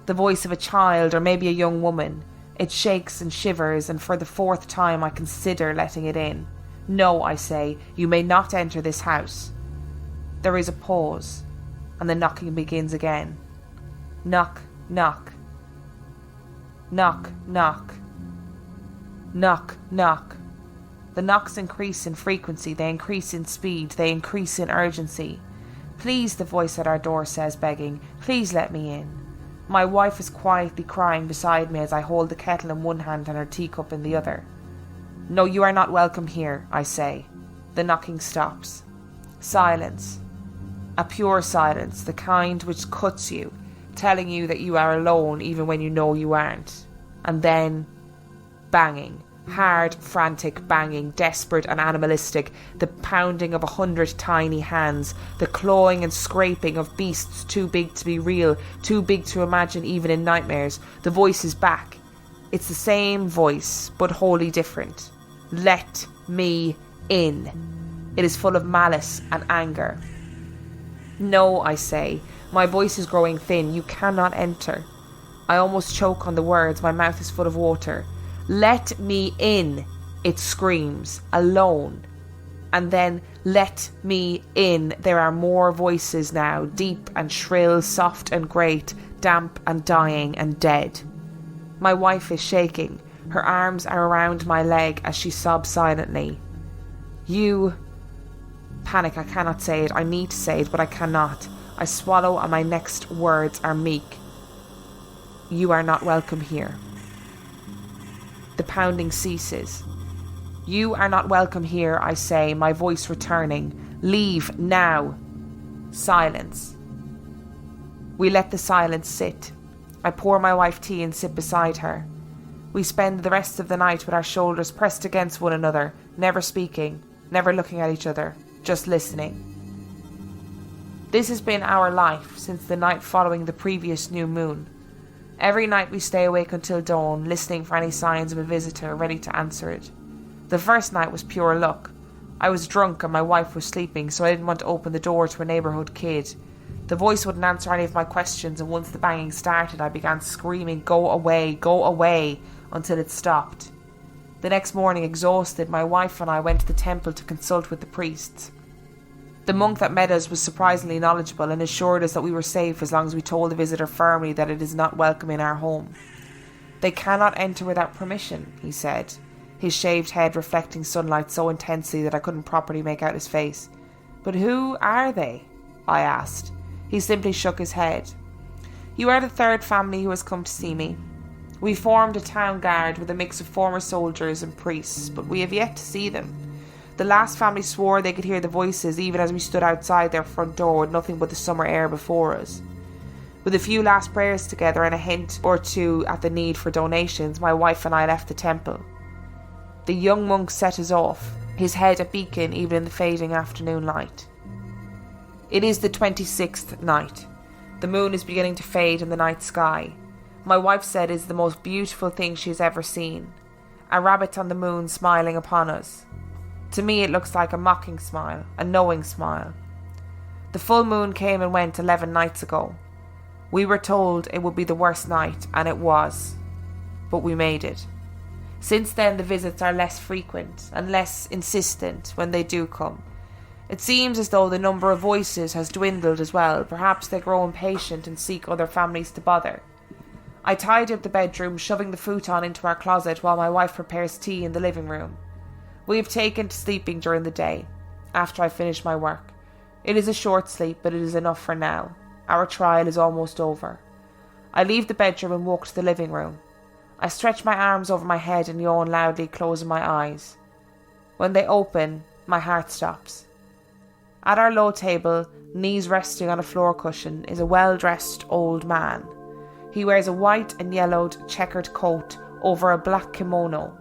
The voice of a child or maybe a young woman. It shakes and shivers, and for the fourth time I consider letting it in. No, I say, you may not enter this house. There is a pause, and the knocking begins again. Knock, knock. Knock, knock. Knock, knock. The knocks increase in frequency, they increase in speed, they increase in urgency. Please, the voice at our door says, begging, please let me in. My wife is quietly crying beside me as I hold the kettle in one hand and her teacup in the other. No, you are not welcome here, I say. The knocking stops. Silence. A pure silence, the kind which cuts you, telling you that you are alone even when you know you aren't. And then, banging. Hard, frantic banging, desperate and animalistic, the pounding of 100 tiny hands, the clawing and scraping of beasts too big to be real, too big to imagine even in nightmares. The voice is back. It's the same voice, but wholly different. Let me in. It is full of malice and anger. No, I say. My voice is growing thin. You cannot enter. I almost choke on the words. My mouth is full of water. Let me in, it screams, alone. And then, let me in. There are more voices now, deep and shrill, soft and great, damp and dying and dead. My wife is shaking. Her arms are around my leg as she sobs silently. You... Panic, I cannot say it. I need to say it, but I cannot. I swallow and my next words are meek. You are not welcome here. The pounding ceases. You are not welcome here, I say, my voice returning. Leave now. Silence. We let the silence sit. I pour my wife tea and sit beside her. We spend the rest of the night with our shoulders pressed against one another, never speaking, never looking at each other, just listening. This has been our life since the night following the previous new moon. Every night we stay awake until dawn, listening for any signs of a visitor, ready to answer it. The first night was pure luck. I was drunk and my wife was sleeping, so I didn't want to open the door to a neighbourhood kid. The voice wouldn't answer any of my questions, and once the banging started, I began screaming, go away, until it stopped. The next morning, exhausted, my wife and I went to the temple to consult with the priests. The monk that met us was surprisingly knowledgeable and assured us that we were safe as long as we told the visitor firmly that it is not welcome in our home. They cannot enter without permission, he said, his shaved head reflecting sunlight so intensely that I couldn't properly make out his face. But who are they? I asked. He simply shook his head. You are the third family who has come to see me. We formed a town guard with a mix of former soldiers and priests, but we have yet to see them. The last family swore they could hear the voices even as we stood outside their front door with nothing but the summer air before us. With a few last prayers together and a hint or two at the need for donations, my wife and I left the temple. The young monk set us off, his head a beacon even in the fading afternoon light. It is the 26th night. The moon is beginning to fade in the night sky. My wife said it is the most beautiful thing she has ever seen. A rabbit on the moon smiling upon us. To me it looks like a mocking smile, a knowing smile. The full moon came and went 11 nights ago. We were told it would be the worst night, and it was. But we made it. Since then the visits are less frequent and less insistent when they do come. It seems as though the number of voices has dwindled as well. Perhaps they grow impatient and seek other families to bother. I tidy up the bedroom, shoving the futon into our closet while my wife prepares tea in the living room. We have taken to sleeping during the day, after I finish my work. It is a short sleep, but it is enough for now. Our trial is almost over. I leave the bedroom and walk to the living room. I stretch my arms over my head and yawn loudly, closing my eyes. When they open, my heart stops. At our low table, knees resting on a floor cushion, is a well-dressed old man. He wears a white and yellowed checkered coat over a black kimono.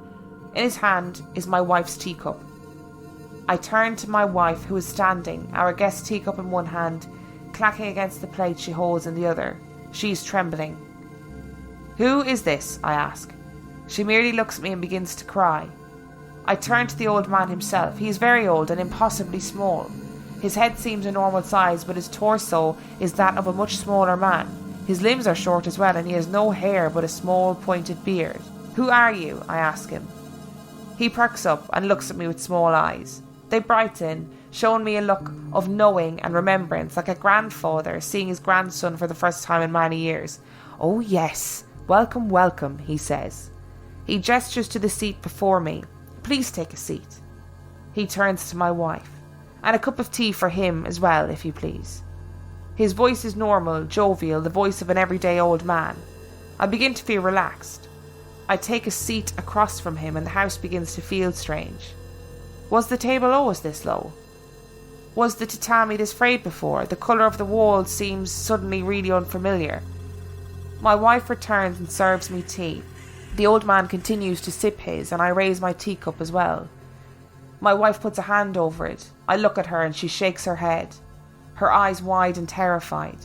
In his hand is my wife's teacup. I turn to my wife, who is standing, our guest teacup in one hand, clacking against the plate she holds in the other. She is trembling. "Who is this?" I ask. She merely looks at me and begins to cry. I turn to the old man himself. He is very old and impossibly small. His head seems a normal size, but his torso is that of a much smaller man. His limbs are short as well, and he has no hair but a small pointed beard. "Who are you?" I ask him. He perks up and looks at me with small eyes. They brighten, showing me a look of knowing and remembrance, like a grandfather seeing his grandson for the first time in many years. "Oh yes, welcome, welcome," he says. He gestures to the seat before me. "Please take a seat." He turns to my wife. "And a cup of tea for him as well, if you please." His voice is normal, jovial, the voice of an everyday old man. I begin to feel relaxed. I take a seat across from him and the house begins to feel strange. Was the table always this low? Was the tatami this frayed before? The colour of the walls seems suddenly really unfamiliar. My wife returns and serves me tea. The old man continues to sip his, and I raise my teacup as well. My wife puts a hand over it. I look at her and she shakes her head, her eyes wide and terrified.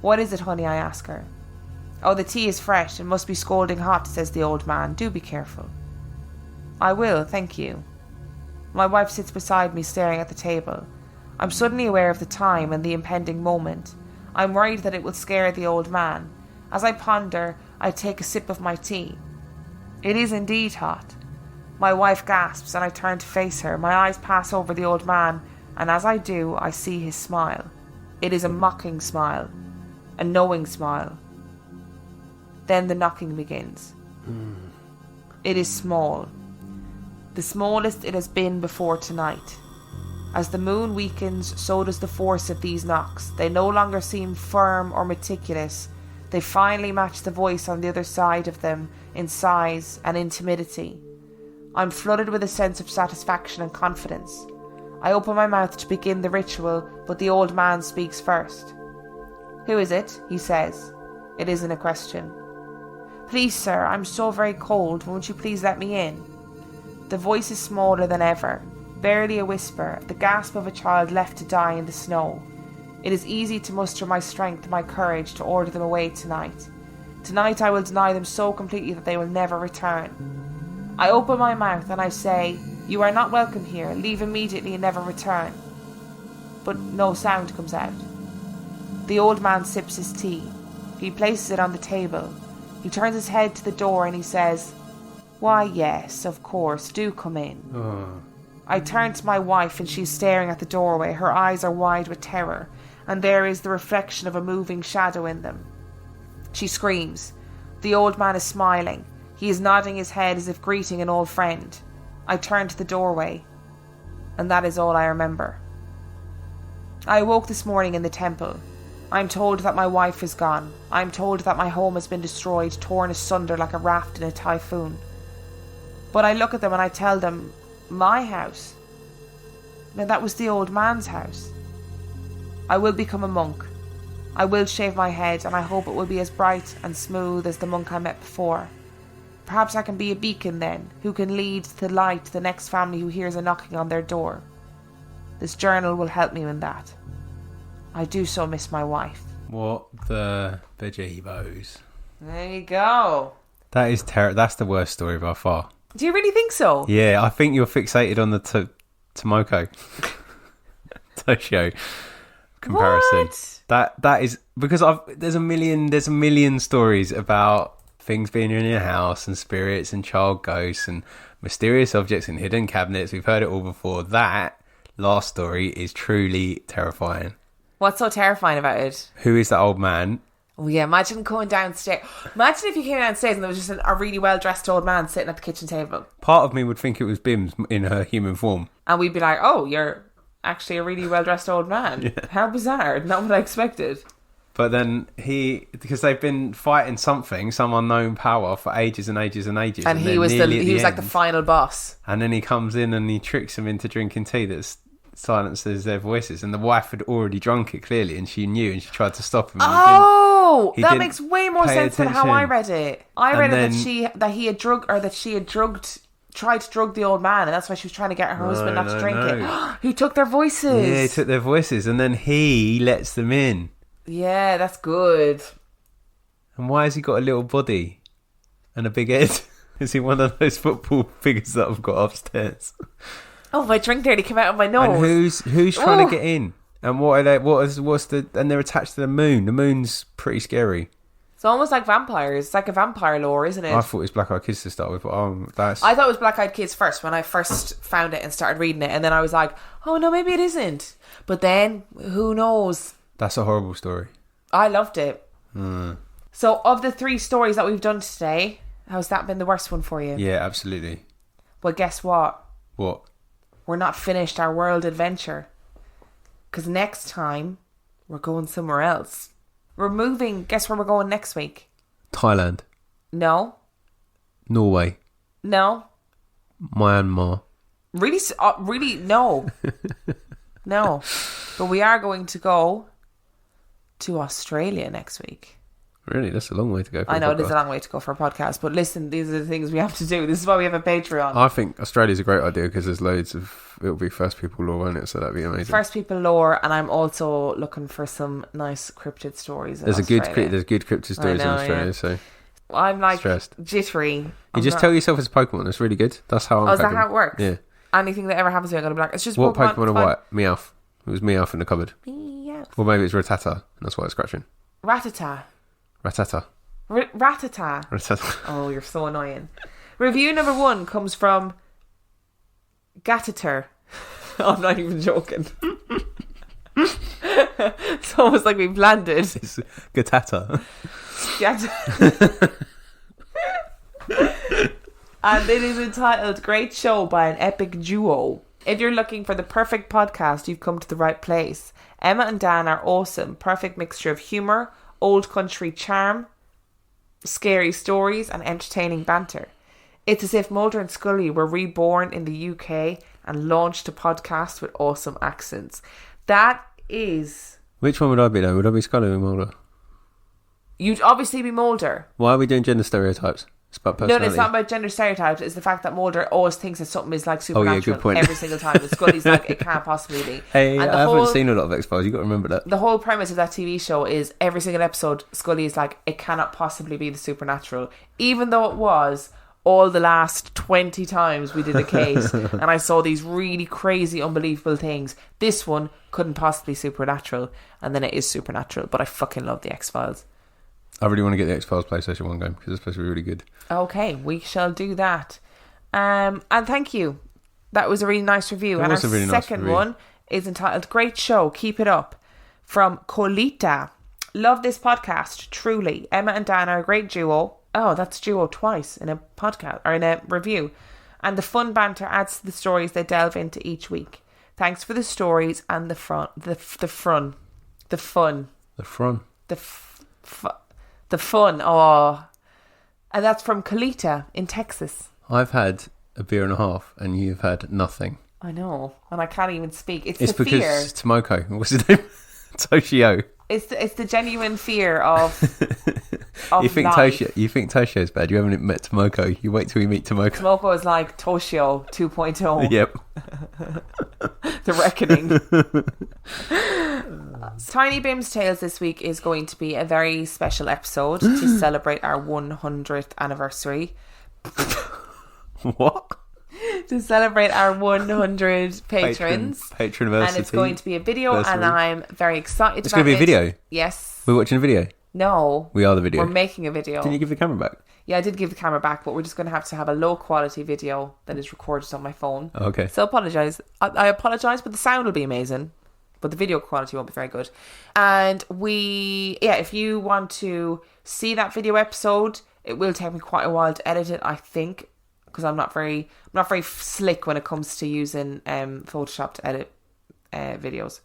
"What is it, honey?" I ask her. "Oh, the tea is fresh and must be scalding hot," says the old man. "Do be careful." "I will, thank you." My wife sits beside me, staring at the table. I'm suddenly aware of the time and the impending moment. I'm worried that it will scare the old man. As I ponder, I take a sip of my tea. It is indeed hot. My wife gasps and I turn to face her. My eyes pass over the old man, and as I do, I see his smile. It is a mocking smile, a knowing smile. Then the knocking begins. It is small. The smallest it has been before tonight. As the moon weakens, so does the force of these knocks. They no longer seem firm or meticulous. They finally match the voice on the other side of them in size and in timidity. I'm flooded with a sense of satisfaction and confidence. I open my mouth to begin the ritual, but the old man speaks first. "Who is it?" he says. It isn't a question. "Please, sir, I'm so very cold. Won't you please let me in?" The voice is smaller than ever, barely a whisper, the gasp of a child left to die in the snow. It is easy to muster my strength, my courage to order them away tonight. Tonight I will deny them so completely that they will never return. I open my mouth and I say, "You are not welcome here. Leave immediately and never return." But no sound comes out. The old man sips his tea. He places it on the table. He turns his head to the door and he says, "Why, yes, of course, do come in." I turn to my wife and she's staring at the doorway. Her eyes are wide with terror, and there is the reflection of a moving shadow in them. She screams. The old man is smiling. He is nodding his head as if greeting an old friend. I turn to the doorway, and that is all I remember. I awoke this morning in the temple. I am told that my wife is gone. I am told that my home has been destroyed, torn asunder like a raft in a typhoon. But I look at them and I tell them, my house? Now that was the old man's house. I will become a monk. I will shave my head, and I hope it will be as bright and smooth as the monk I met before. Perhaps I can be a beacon then, who can lead to light the next family who hears a knocking on their door. This journal will help me in that. I do so miss my wife. What the bejeebos. There you go. That is that's the worst story by far. Do you really think so? Yeah, I think you're fixated on the Tomoko Toshio comparison. What? That is because there's a million stories about things being in your house and spirits and child ghosts and mysterious objects and hidden cabinets. We've heard it all before. That last story is truly terrifying. What's so terrifying about it? Who is that old man? Oh yeah, imagine going downstairs. Imagine if you came downstairs and there was just a really well-dressed old man sitting at the kitchen table. Part of me would think it was Bims in her human form. And we'd be like, oh, you're actually a really well-dressed old man. Yeah. How bizarre. Not what I expected. But then because they've been fighting some unknown power for ages and ages and ages. And he was like the final boss. And then he comes in and he tricks them into drinking tea that silences their voices. And the wife had already drunk it, clearly, and she knew, and she tried to stop him. That makes way more sense than how I read it. I read it that he had tried to drug the old man, and that's why she was trying to get her husband not to drink it. He took their voices. Yeah, he took their voices, and then he lets them in. Yeah, that's good. And why has he got a little body and a big head? Is he one of those football figures that I've got upstairs? Oh, my drink nearly came out of my nose. And who's trying to get in? And what are they? And they're attached to the moon. The moon's pretty scary. It's almost like vampires. It's like a vampire lore, isn't it? I thought it was Black Eyed Kids to start with, but I thought it was Black Eyed Kids first when I first found it and started reading it, and then I was like, oh no, maybe it isn't. But then, who knows? That's a horrible story. I loved it. So, of the 3 stories that we've done today, how's that been the worst one for you? Yeah, absolutely. Well, guess what? What? We're not finished our world adventure. Because next time, we're going somewhere else. We're moving. Guess where we're going next week? Thailand. No. Norway. No. Myanmar. Really, no. No. But we are going to go to Australia next week. Really? That's a long way to go for I know, it is a long way to go for a podcast. But listen, these are the things we have to do. This is why we have a Patreon. I think Australia's a great idea because there's loads of... It'll be First People lore, won't it? So that'd be amazing. First People lore, and I'm also looking for some nice cryptid stories in There's Australia. there's good cryptid stories in Australia, so... I'm like stressed. Jittery. Tell yourself it's a Pokemon. It's really good. That's how I'm is that how it works? Yeah. Anything that ever happens to me, I'm going to be like, it's just what Pokemon are fine. what? Meowth. It was Meowth in the cupboard. Meowth. Or maybe it's Rattata, and that's why it's scratching. Rattata. Ratata. Rattata. Ratata. Oh, you're so annoying. Review number 1 comes from Gattater. I'm not even joking. It's almost like we've landed. It's Gattata. And it is entitled Great Show by an Epic Duo. If you're looking for the perfect podcast, you've come to the right place. Emma and Dan are awesome. Perfect mixture of humour, old country charm, scary stories and entertaining banter. It's as if Mulder and Scully were reborn in the UK and launched a podcast with awesome accents. That is... Which one would I be though? Would I be Scully or Mulder? You'd obviously be Mulder. Why are we doing gender stereotypes? It's about personality. No, it's not about gender stereotypes. It's the fact that Mulder always thinks that something is like supernatural good point. every single time. And Scully's like, it can't possibly be. Hey, I haven't seen a lot of X-Files. You've got to remember that. The whole premise of that TV show is every single episode, Scully is like, it cannot possibly be the supernatural. Even though it was all the last 20 times we did a case and I saw these really crazy, unbelievable things. This one couldn't possibly be supernatural. And then it is supernatural. But I fucking love the X-Files. I really want to get the X-Files PlayStation 1 game because it's supposed to be really good. Okay, we shall do that. And thank you. That was a really nice review. That and was our a really nice second review. one is entitled Great Show, Keep It Up, from Colita. Love this podcast, truly. Emma and Dan are a great duo. Oh, that's duo twice in a podcast or in a review. And the fun banter adds to the stories they delve into each week. Thanks for the stories and the fun. Oh, and that's from Colita in Texas. I've had a beer and a half, and you've had nothing. I know, and I can't even speak. It's the because fear. Tomoko. What's his name? Toshio. It's the genuine fear of. You think Toshio's bad? You haven't met Tomoko. You wait till you meet Tomoko. Tomoko is like Toshio 2.0. Yep. The Reckoning. Tiny Bim's Tales this week is going to be a very special episode to celebrate our 100th anniversary. What? To celebrate our 100 patrons. Patronversity. And it's going to be a video, and I'm very excited. It's going to be a video? Yes. We're watching a video? No. We are the video. We're making a video. Didn't you give the camera back? Yeah, I did give the camera back, but we're just going to have a low quality video that is recorded on my phone. Okay. So I apologise, but the sound will be amazing. but the video quality won't be very good. And if you want to see that video episode, it will take me quite a while to edit it, I think, because I'm not very slick when it comes to using Photoshop to edit videos.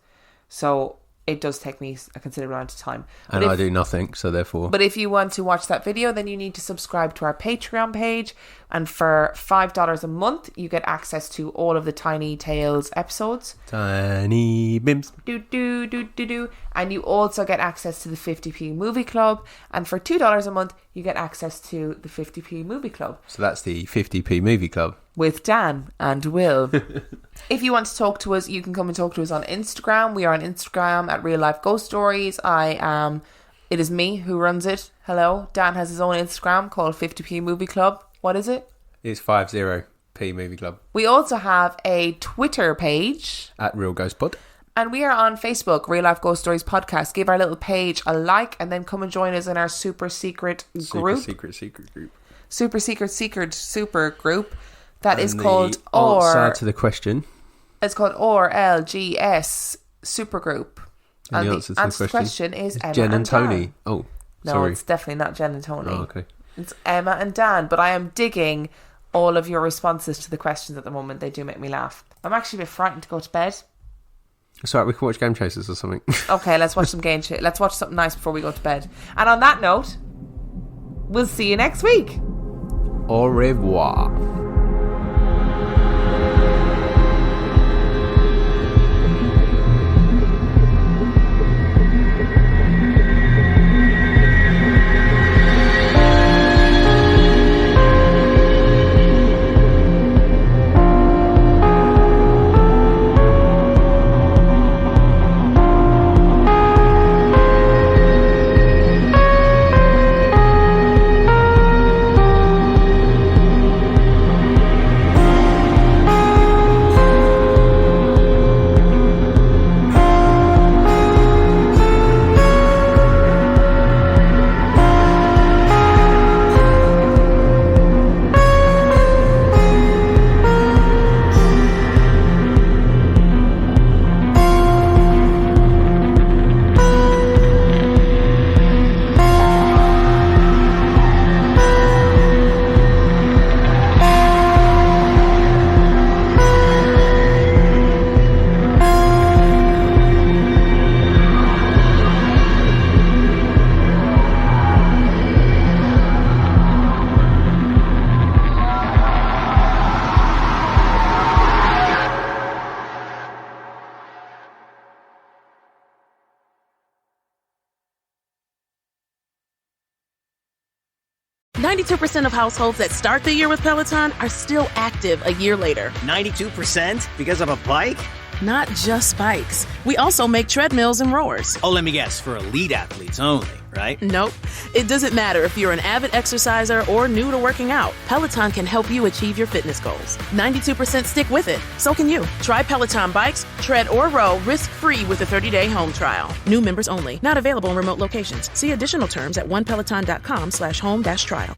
So it does take me a considerable amount of time. And I do nothing, so therefore... But if you want to watch that video, then you need to subscribe to our Patreon page. And for $5 a month, you get access to all of the Tiny Tales episodes. Tiny Bims. And you also get access to the 50p Movie Club. And for $2 a month, you get access to the 50p Movie Club. So that's the 50p Movie Club. With Dan and Will. If you want to talk to us, you can come and talk to us on Instagram. We are on Instagram at Real Life Ghost Stories. It is me who runs it. Hello. Dan has his own Instagram called 50p Movie Club. What is it? It's 50p Movie Club. We also have a Twitter page. At Real Ghost Pod. And we are on Facebook, Real Life Ghost Stories Podcast. Give our little page a like and then come and join us in our super secret group. Super secret group. Super group. That is called answer to the question. It's called RLGS Supergroup. And the answer to the question is Emma Jen and Tony. Dan. Oh, no, sorry. it's definitely not Jen and Tony. Oh, okay. It's Emma and Dan. But I am digging all of your responses to the questions at the moment. They do make me laugh. I'm actually a bit frightened to go to bed. It's alright, we can watch Game Chasers or something. Okay, let's watch let's watch something nice before we go to bed. And on that note, we'll see you next week. Au revoir. % of households that start the year with Peloton are still active a year later. 92% because of a bike? Not just bikes. We also make treadmills and rowers. Oh, let me guess, for elite athletes only, right? Nope. It doesn't matter if you're an avid exerciser or new to working out. Peloton can help you achieve your fitness goals. 92% stick with it. So can you. Try Peloton bikes, tread or row risk-free with a 30-day home trial. New members only. Not available in remote locations. See additional terms at onepeloton.com/home-trial.